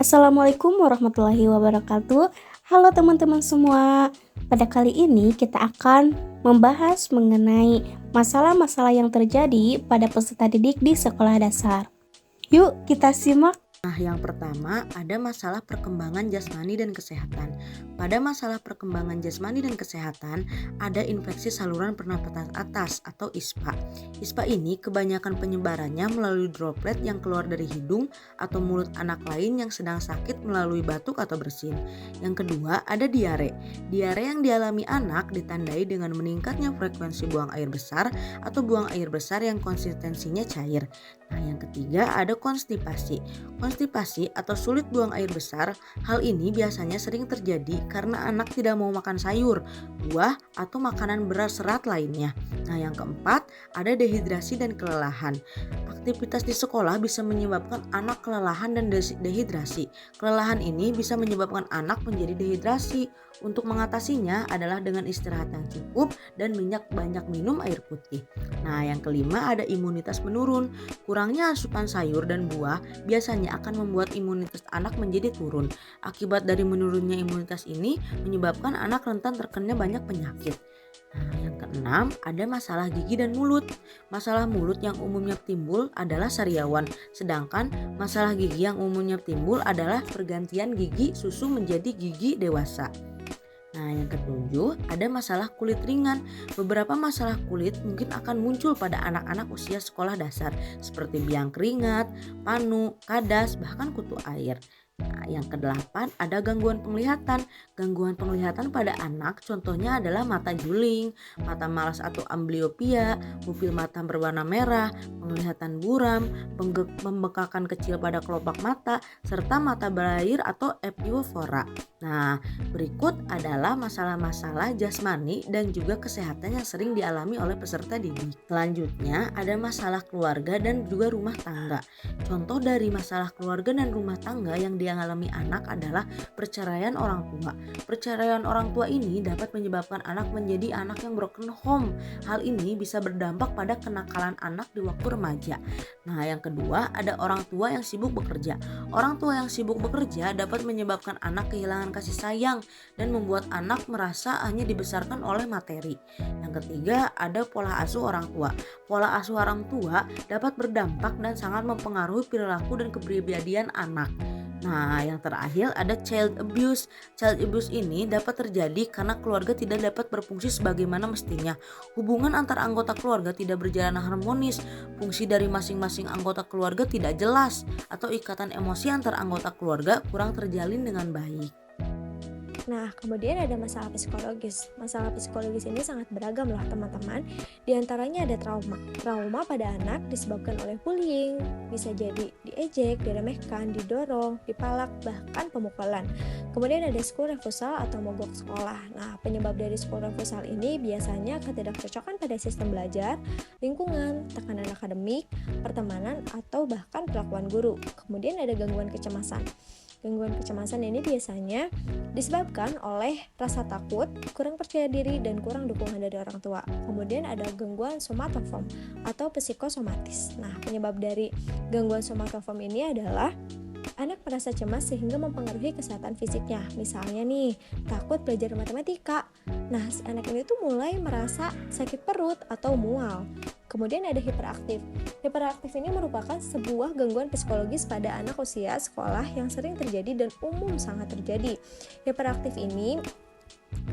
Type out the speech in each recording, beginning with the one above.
Assalamualaikum warahmatullahi wabarakatuh. Halo teman-teman semua. Pada kali ini kita akan membahas mengenai masalah-masalah yang terjadi pada peserta didik di sekolah dasar. Yuk kita simak. Nah, yang pertama ada masalah perkembangan jasmani dan kesehatan. Pada masalah perkembangan jasmani dan kesehatan, ada infeksi saluran pernapasan atas atau ISPA. ISPA ini kebanyakan penyebarannya melalui droplet yang keluar dari hidung atau mulut anak lain yang sedang sakit melalui batuk atau bersin. Yang kedua, ada diare. Diare yang dialami anak ditandai dengan meningkatnya frekuensi buang air besar atau buang air besar yang konsistensinya cair. Nah, yang ketiga ada konstipasi. Konstipasi atau sulit buang air besar, hal ini biasanya sering terjadi karena anak tidak mau makan sayur, buah, atau makanan berserat lainnya. Nah, yang keempat ada dehidrasi dan kelelahan. Aktivitas di sekolah bisa menyebabkan anak kelelahan dan dehidrasi. Kelelahan ini bisa menyebabkan anak menjadi dehidrasi. Untuk mengatasinya adalah dengan istirahat yang cukup dan banyak minum air putih. Nah, yang kelima ada imunitas menurun. Kurangnya asupan sayur dan buah biasanya akan membuat imunitas anak menjadi turun. Akibat dari menurunnya imunitas ini menyebabkan anak rentan terkena banyak penyakit. Nah, yang keenam ada masalah gigi dan mulut. Masalah mulut yang umumnya timbul adalah sariawan, sedangkan masalah gigi yang umumnya timbul adalah pergantian gigi susu menjadi gigi dewasa. Nah, yang ketujuh ada masalah kulit ringan. Beberapa masalah kulit mungkin akan muncul pada anak-anak usia sekolah dasar seperti biang keringat, panu, kadas, bahkan kutu air. Nah, yang kedelapan ada gangguan penglihatan. Gangguan penglihatan pada anak contohnya adalah mata juling, mata malas atau amblyopia, pupil mata berwarna merah, penglihatan buram, pembekakan kecil pada kelopak mata, serta mata berair atau epiofora. Nah, berikut adalah masalah-masalah jasmani dan juga kesehatan yang sering dialami oleh peserta didik. Selanjutnya ada masalah keluarga dan juga rumah tangga. Contoh dari masalah keluarga dan rumah tangga yang dialami anak adalah perceraian orang tua. Perceraian orang tua ini dapat menyebabkan anak menjadi anak yang broken home. Hal ini bisa berdampak pada kenakalan anak di waktu remaja. Nah, yang kedua ada orang tua yang sibuk bekerja. Orang tua yang sibuk bekerja dapat menyebabkan anak kehilangan kasih sayang dan membuat anak merasa hanya dibesarkan oleh materi. Yang ketiga ada pola asuh orang tua. Pola asuh orang tua dapat berdampak dan sangat mempengaruhi perilaku dan kepribadian anak. Nah, yang terakhir ada child abuse. Child abuse ini dapat terjadi karena keluarga tidak dapat berfungsi sebagaimana mestinya. Hubungan antar anggota keluarga tidak berjalan harmonis, fungsi dari masing-masing anggota keluarga tidak jelas, atau ikatan emosi antar anggota keluarga kurang terjalin dengan baik. Nah, kemudian ada masalah psikologis. Masalah psikologis ini sangat beragam loh teman-teman. Di antaranya ada trauma. Trauma pada anak disebabkan oleh bullying, bisa jadi diejek, diremehkan, didorong, dipalak, bahkan pemukulan. Kemudian ada school refusal atau mogok sekolah. Nah, penyebab dari school refusal ini biasanya ketidakcocokan pada sistem belajar, lingkungan, tekanan akademik, pertemanan, atau bahkan perlakuan guru. Kemudian ada gangguan kecemasan. Gangguan kecemasan ini biasanya disebabkan oleh rasa takut, kurang percaya diri, dan kurang dukungan dari orang tua. Kemudian ada gangguan somatoform atau psikosomatis. Nah, penyebab dari gangguan somatoform ini adalah anak merasa cemas sehingga mempengaruhi kesehatan fisiknya. Misalnya nih, takut belajar matematika. Nah, si anak ini tuh mulai merasa sakit perut atau mual. Kemudian ada hiperaktif. Hiperaktif ini merupakan sebuah gangguan psikologis pada anak usia sekolah yang sering terjadi dan umum sangat terjadi. Hiperaktif ini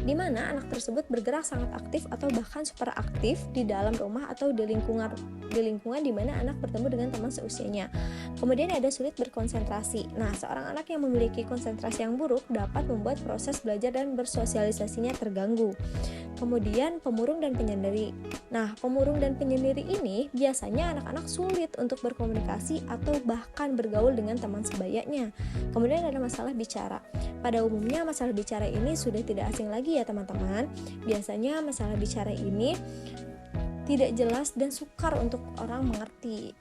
di mana anak tersebut bergerak sangat aktif atau bahkan super aktif di dalam rumah atau di lingkungan di mana anak bertemu dengan teman seusianya. Kemudian ada sulit berkonsentrasi. Nah, seorang anak yang memiliki konsentrasi yang buruk dapat membuat proses belajar dan bersosialisasinya terganggu. Kemudian pemurung dan penyendiri. Nah, pemurung dan penyendiri ini biasanya anak-anak sulit untuk berkomunikasi atau bahkan bergaul dengan teman sebayanya. Kemudian ada masalah bicara. Pada umumnya masalah bicara ini sudah tidak asing lagi ya teman-teman. Biasanya masalah bicara ini tidak jelas dan sukar untuk orang mengerti.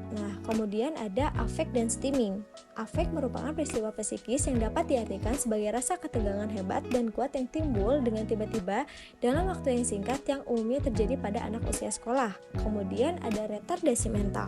Nah, kemudian ada afek dan stimming. Afek merupakan peristiwa psikis yang dapat diartikan sebagai rasa ketegangan hebat dan kuat yang timbul dengan tiba-tiba dalam waktu yang singkat yang umumnya terjadi pada anak usia sekolah. Kemudian ada retardasi mental.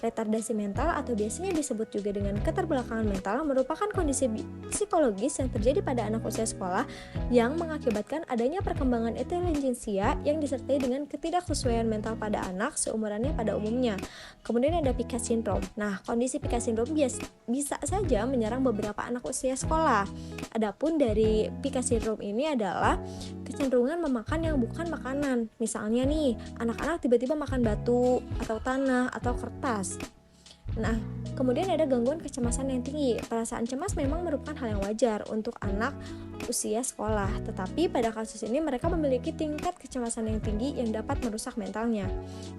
Retardasi mental atau biasanya disebut juga dengan keterbelakangan mental merupakan kondisi psikologis yang terjadi pada anak usia sekolah yang mengakibatkan adanya perkembangan intelijensia yang disertai dengan ketidaksesuaian mental pada anak seumurannya pada umumnya. Kemudian ada Pica syndrome. Nah, kondisi Pica syndrome bisa saja menyerang beberapa anak usia sekolah. Adapun dari Pica syndrome ini adalah kecenderungan memakan yang bukan makanan. Misalnya nih, anak-anak tiba-tiba makan batu atau tanah atau kertas. Nah, kemudian ada gangguan kecemasan yang tinggi. Perasaan cemas memang merupakan hal yang wajar untuk anak usia sekolah, tetapi pada kasus ini mereka memiliki tingkat kecemasan yang tinggi yang dapat merusak mentalnya.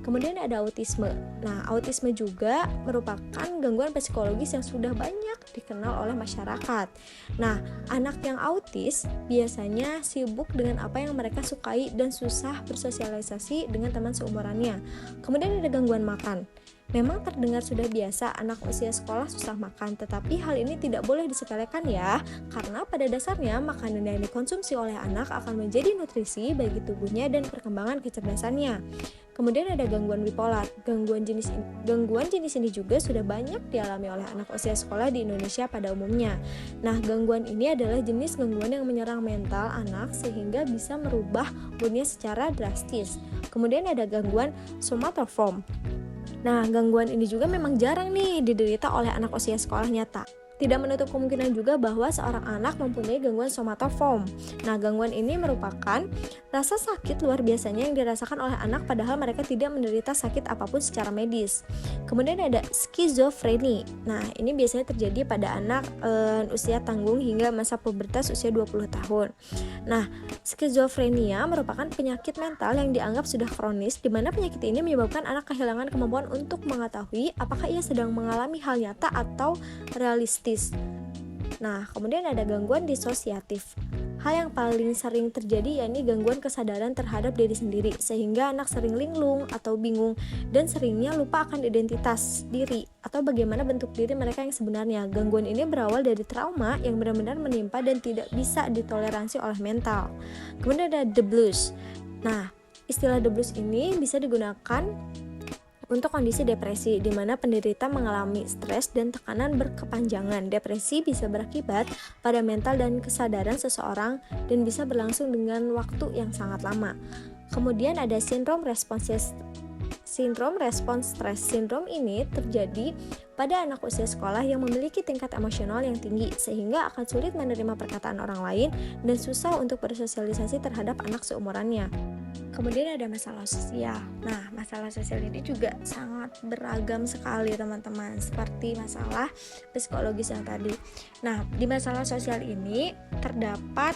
Kemudian ada autisme. Nah, autisme juga merupakan gangguan psikologis yang sudah banyak dikenal oleh masyarakat. Nah, anak yang autis biasanya sibuk dengan apa yang mereka sukai dan susah bersosialisasi dengan teman seumurannya. Kemudian ada gangguan makan. Memang terdengar sudah biasa anak usia sekolah susah makan, tetapi hal ini tidak boleh disepelekan ya, karena pada dasarnya makanan yang dikonsumsi oleh anak akan menjadi nutrisi bagi tubuhnya dan perkembangan kecerdasannya. Kemudian ada gangguan bipolar. Gangguan jenis ini juga sudah banyak dialami oleh anak usia sekolah di Indonesia pada umumnya. Nah, gangguan ini adalah jenis gangguan yang menyerang mental anak sehingga bisa merubah moodnya secara drastis. Kemudian ada gangguan somatoform. Nah, gangguan ini juga memang jarang nih diderita oleh anak usia sekolah nyata. Tidak menutup kemungkinan juga bahwa seorang anak mempunyai gangguan somatoform. Nah, gangguan ini merupakan rasa sakit luar biasanya yang dirasakan oleh anak padahal mereka tidak menderita sakit apapun secara medis. Kemudian ada skizofreni. Nah, ini biasanya terjadi pada anak usia tanggung hingga masa pubertas usia 20 tahun. Nah, skizofrenia merupakan penyakit mental yang dianggap sudah kronis, di mana penyakit ini menyebabkan anak kehilangan kemampuan untuk mengetahui apakah ia sedang mengalami hal nyata atau realistis. Nah, kemudian ada gangguan disosiatif. Hal yang paling sering terjadi yakni gangguan kesadaran terhadap diri sendiri, sehingga anak sering linglung atau bingung dan seringnya lupa akan identitas diri atau bagaimana bentuk diri mereka yang sebenarnya. Gangguan ini berawal dari trauma yang benar-benar menimpa dan tidak bisa ditoleransi oleh mental. Kemudian ada the blues. Nah, istilah the blues ini bisa digunakan untuk kondisi depresi, di mana penderita mengalami stres dan tekanan berkepanjangan. Depresi bisa berakibat pada mental dan kesadaran seseorang dan bisa berlangsung dengan waktu yang sangat lama. Kemudian ada sindrom respons stres. Sindrom ini terjadi pada anak usia sekolah yang memiliki tingkat emosional yang tinggi, sehingga akan sulit menerima perkataan orang lain dan susah untuk bersosialisasi terhadap anak seumurannya. Kemudian ada masalah sosial. Nah, masalah sosial ini juga sangat beragam sekali teman-teman, seperti masalah psikologis yang tadi. Nah, di masalah sosial ini terdapat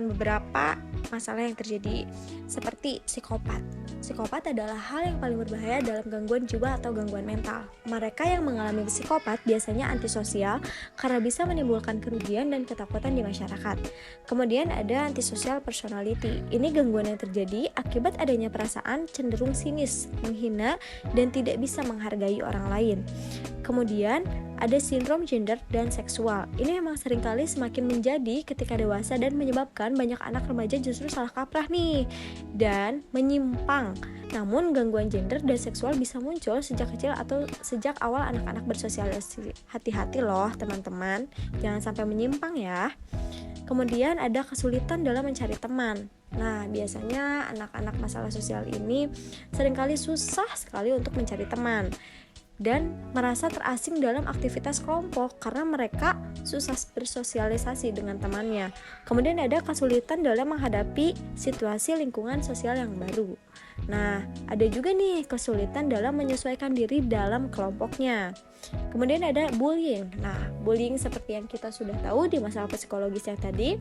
beberapa masalah yang terjadi, seperti psikopat. Psikopat adalah hal yang paling berbahaya dalam gangguan jiwa atau gangguan mental. Mereka yang mengalami psikopat biasanya antisosial karena bisa menimbulkan kerugian dan ketakutan di masyarakat. Kemudian ada antisocial personality. Ini gangguan yang terjadi akibat adanya perasaan cenderung sinis, menghina, dan tidak bisa menghargai orang lain. Kemudian ada sindrom gender dan seksual. Ini memang seringkali semakin menjadi ketika dewasa dan menyebabkan banyak anak remaja justru salah kaprah nih dan menyimpang. Namun gangguan gender dan seksual bisa muncul sejak kecil atau sejak awal anak-anak bersosialisasi. Hati-hati loh teman-teman, jangan sampai menyimpang ya. Kemudian ada kesulitan dalam mencari teman. Nah, biasanya anak-anak masalah sosial ini seringkali susah sekali untuk mencari teman dan merasa terasing dalam aktivitas kelompok karena mereka susah bersosialisasi dengan temannya. Kemudian ada kesulitan dalam menghadapi situasi lingkungan sosial yang baru. Nah, ada juga nih kesulitan dalam menyesuaikan diri dalam kelompoknya. Kemudian ada bullying. Nah, bullying seperti yang kita sudah tahu di masalah psikologis yang tadi,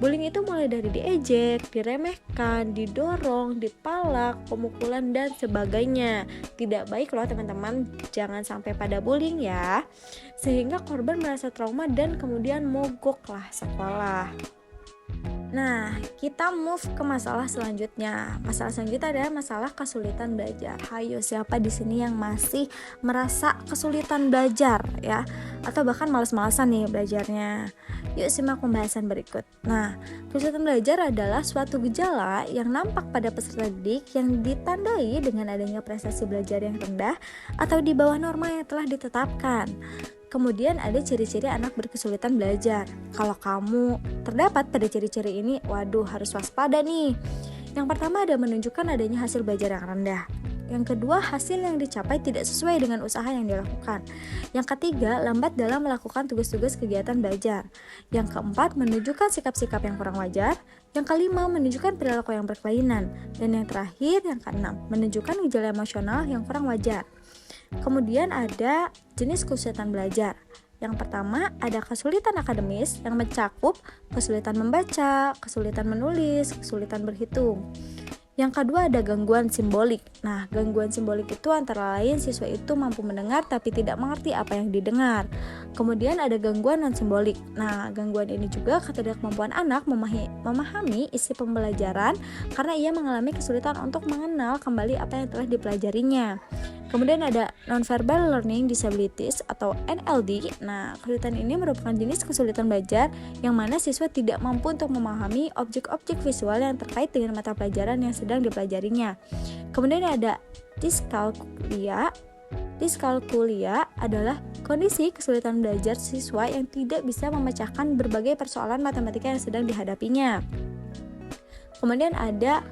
bullying itu mulai dari diejek, diremehkan, didorong, dipalak, pemukulan, dan sebagainya. Tidak baik loh teman-teman, jangan sampai pada bullying ya, sehingga korban merasa trauma dan kemudian mogoklah sekolah. Nah, kita move ke masalah selanjutnya. Masalah selanjutnya adalah masalah kesulitan belajar. Hayo, siapa di sini yang masih merasa kesulitan belajar ya? Atau bahkan malas-malasan nih belajarnya? Yuk simak pembahasan berikut. Nah, kesulitan belajar adalah suatu gejala yang nampak pada peserta didik yang ditandai dengan adanya prestasi belajar yang rendah atau di bawah norma yang telah ditetapkan. Kemudian ada ciri-ciri anak berkesulitan belajar. Kalau kamu terdapat pada ciri-ciri ini, waduh harus waspada nih. Yang pertama ada menunjukkan adanya hasil belajar yang rendah. Yang kedua, hasil yang dicapai tidak sesuai dengan usaha yang dilakukan. Yang ketiga, lambat dalam melakukan tugas-tugas kegiatan belajar. Yang keempat, menunjukkan sikap-sikap yang kurang wajar. Yang kelima, menunjukkan perilaku yang berkelainan. Dan yang terakhir, yang keenam, menunjukkan gejala emosional yang kurang wajar. Kemudian ada jenis kesulitan belajar. Yang pertama ada kesulitan akademis yang mencakup kesulitan membaca, kesulitan menulis, kesulitan berhitung. Yang kedua ada gangguan simbolik. Nah, gangguan simbolik itu antara lain siswa itu mampu mendengar tapi tidak mengerti apa yang didengar. Kemudian ada gangguan non simbolik. Nah, gangguan ini juga ketidakmampuan anak memahami isi pembelajaran karena ia mengalami kesulitan untuk mengenal kembali apa yang telah dipelajarinya. Kemudian ada non-verbal learning disabilities atau NLD. Nah, kesulitan ini merupakan jenis kesulitan belajar yang mana siswa tidak mampu untuk memahami objek-objek visual yang terkait dengan mata pelajaran yang sedang dipelajarinya. Kemudian ada dyscalculia. Dyscalculia adalah kondisi kesulitan belajar siswa yang tidak bisa memecahkan berbagai persoalan matematika yang sedang dihadapinya. Kemudian ada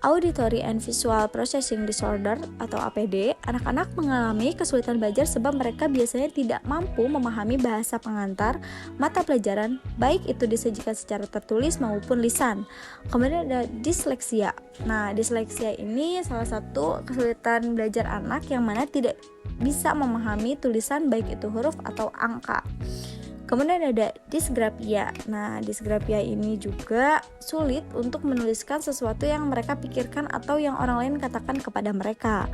Auditory and Visual Processing Disorder atau APD. Anak-anak mengalami kesulitan belajar sebab mereka biasanya tidak mampu memahami bahasa pengantar mata pelajaran, baik itu disajikan secara tertulis maupun lisan. Kemudian ada disleksia. Nah, disleksia ini salah satu kesulitan belajar anak yang mana tidak bisa memahami tulisan baik itu huruf atau angka. Kemudian ada disgrafia. Nah, disgrafia ini juga sulit untuk menuliskan sesuatu yang mereka pikirkan atau yang orang lain katakan kepada mereka.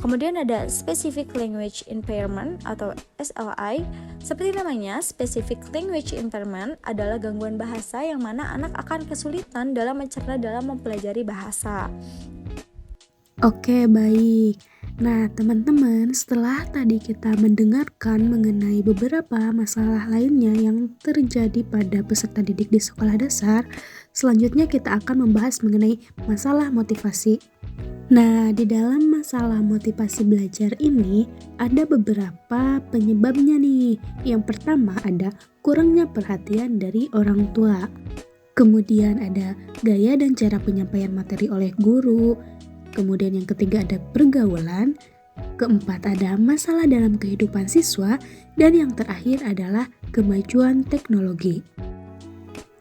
Kemudian ada specific language impairment atau SLI. Seperti namanya, specific language impairment adalah gangguan bahasa yang mana anak akan kesulitan dalam mencerna dalam mempelajari bahasa. Oke, baik. Nah, teman-teman, setelah tadi kita mendengarkan mengenai beberapa masalah lainnya yang terjadi pada peserta didik di sekolah dasar, selanjutnya kita akan membahas mengenai masalah motivasi. Nah, di dalam masalah motivasi belajar ini ada beberapa penyebabnya nih. Yang pertama ada kurangnya perhatian dari orang tua. Kemudian ada gaya dan cara penyampaian materi oleh guru. Kemudian yang ketiga ada pergaulan, keempat ada masalah dalam kehidupan siswa, dan yang terakhir adalah kemajuan teknologi.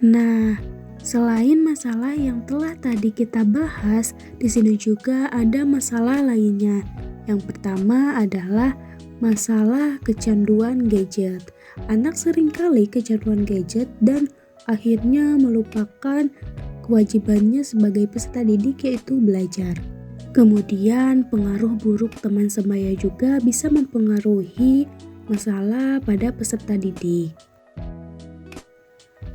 Nah, selain masalah yang telah tadi kita bahas, di sini juga ada masalah lainnya. Yang pertama adalah masalah kecanduan gadget. Anak seringkali kecanduan gadget dan akhirnya melupakan kewajibannya sebagai peserta didik yaitu belajar. Kemudian pengaruh buruk teman sebaya juga bisa mempengaruhi masalah pada peserta didik.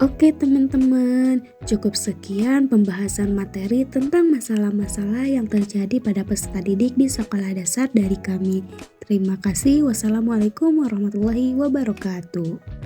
Oke teman-teman, cukup sekian pembahasan materi tentang masalah-masalah yang terjadi pada peserta didik di sekolah dasar dari kami. Terima kasih. Wassalamualaikum warahmatullahi wabarakatuh.